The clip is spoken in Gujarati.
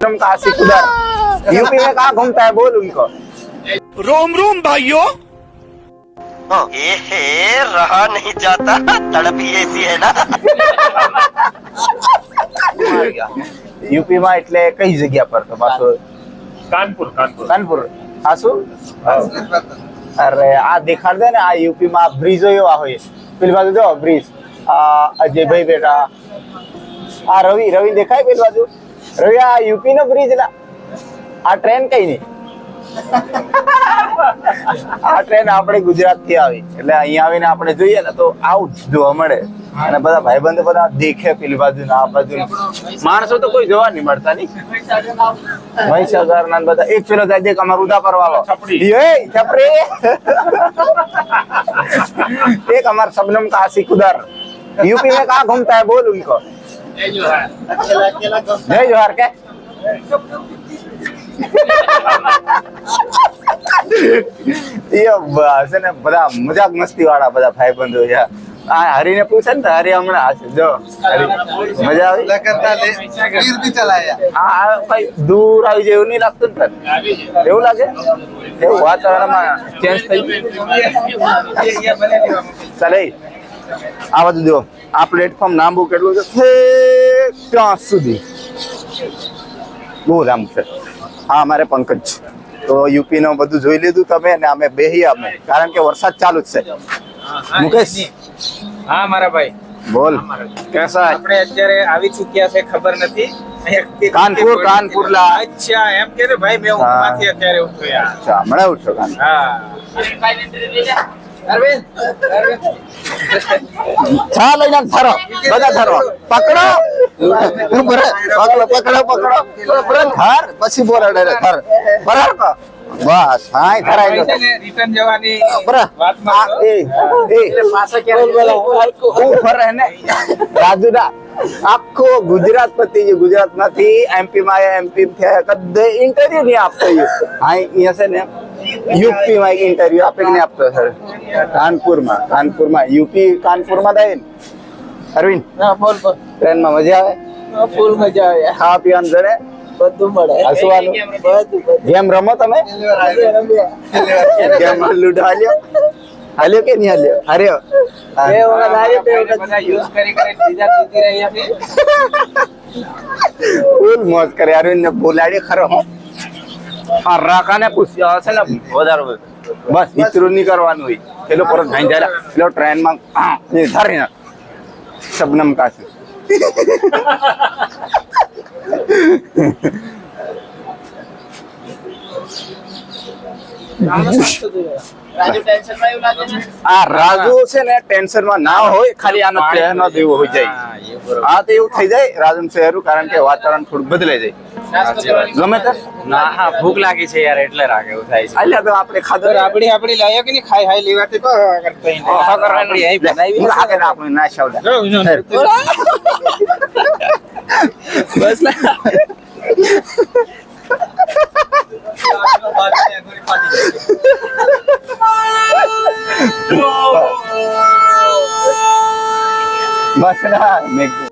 काशी उधर यूपी में कहाँ घूमता है बोल उनको। रोम रोम भाइयों। रहा नहीं जाता, तड़प ही ऐसी है ना। यूपी में એટલે કઈ જગ્યા પર તો પાછો કાનપુર આ શું અરે આ દેખાડ દે ને આ યુપી માં બ્રિજ એવા હોય પેલી બાજુ જો બ્રિજ આ અજયભાઈ બેટા આ રવિ દેખાય પેલી બાજુ રવિ આ યુપી નો બ્રિજ લા આ ટ્રેન કઈ નહીં આ ટ્રેન આપણે ગુજરાત થી આવી એટલે અહીંયા આવીને આપણે જોઈએ ને તો આવું જ જોવા મળે અને બધા ભાઈબંધો બધા દેખે પેલી બાજુ ને આ બાજુ માણસો તો કોઈ જોવા નહીં મળતા નહીં મહીસાગર ના બધા એક પેલો જાય દેખ અમારું ઉદાપર વાળો છપરી एक हमारा शबनम का आशिक उधर यूपी में कहाँ घूमता है बोल उनको। जय जोहार के ये बस ने बड़ा मजाक मस्ती वाला बड़ा भाई बंधु है आ हरी ने पूछा ना हरी हमने हाथ जो हरी मजा आई लगातार तीर भी चलाया आ भाई दूर આવી જેવું નહીં લાગતું ને એવું લાગે એવું વાતાવરણમાં ચેન્જ થઈ ચાલે આ બધું જો આ પ્લેટફોર્મ લાંબુ કેટલું છે ત્યાં સુધી બહુ લાંબુ છે હા અમારે પંકજ તો યુપી નું બધું જોઈ લીધું તમે ને અમે બેહી અમે કારણ કે વરસાદ ચાલુ જ છે મુકેશ હા મારા ભાઈ બોલ કેસા આપણે અત્યારે આવી ચૂક્યા છે ખબર નથી કાનપુર લા અચ્છા એમ કે રે ભાઈ મેં ઊંઘમાંથી અત્યારે ઉઠ્યો યાર અચ્છા હમણાં ઉઠ્યો કાન હા અરવિંદ ચા લઈને ધરો બધા ધરો પકડો પકડો ધર પછી બોલે ડાયરેક્ટ ધર બરાબર બસ હા ધરાઈ ગયો રિટર્ન જવાની વાતમાં એ પાછા ક્યારે ઉપર રહે રાજુદા આખો ગુજરાત પતી ગયું ગુજરાત માંથી એમપી માં એમપી કદે ઇન્ટરવ્યુ નહીં આપતો હા અહીંયા છે ને યુપી માં ઇન્ટરવ્યુ આપે નહીં આપતો સર કાનપુરમાં યુપી કાનપુરમાં થાય ને અરવિંદ હા બોલ ટ્રેન માં મજા આવે ફૂલ મજા આવે ખાવા પીવાનું જરે બધું મળે હસવાનું ગેમ રમો તમે ગેમ લૂડો હાલ્યો કે નહીં હાલ્યો ફૂલ મોજ કરે અરવિંદ ને બોલાડી ખરો હા રાકાને પૂછ્યો હશે ને વધારે બસ વિચરું નહીં કરવાનું હોય પેલો પરત ભાઈ જાય પેલો ટ્રેનમાં ધરીને શબનમ કાશે આ રાજુ છે ને ટેન્શન માં ના હોય ખાલી આનો ચહેરો દેવો હોય જાય હા તો એવું થઈ જાય રાજુ શહેરું કારણ કે વાતાવરણ થોડું બદલાઈ જાય ગમે તે ના હા ભૂખ લાગી છે યાર એટલે રાગ એવું થાય છે અલ્યા તો આપણે ખાધો આપડી લાયક ની ખાઈ હાઈ લેવાતી તો કરતા આપણી અહીં બનાવી આગળ આપણે ના શાવડા બસ બસ ના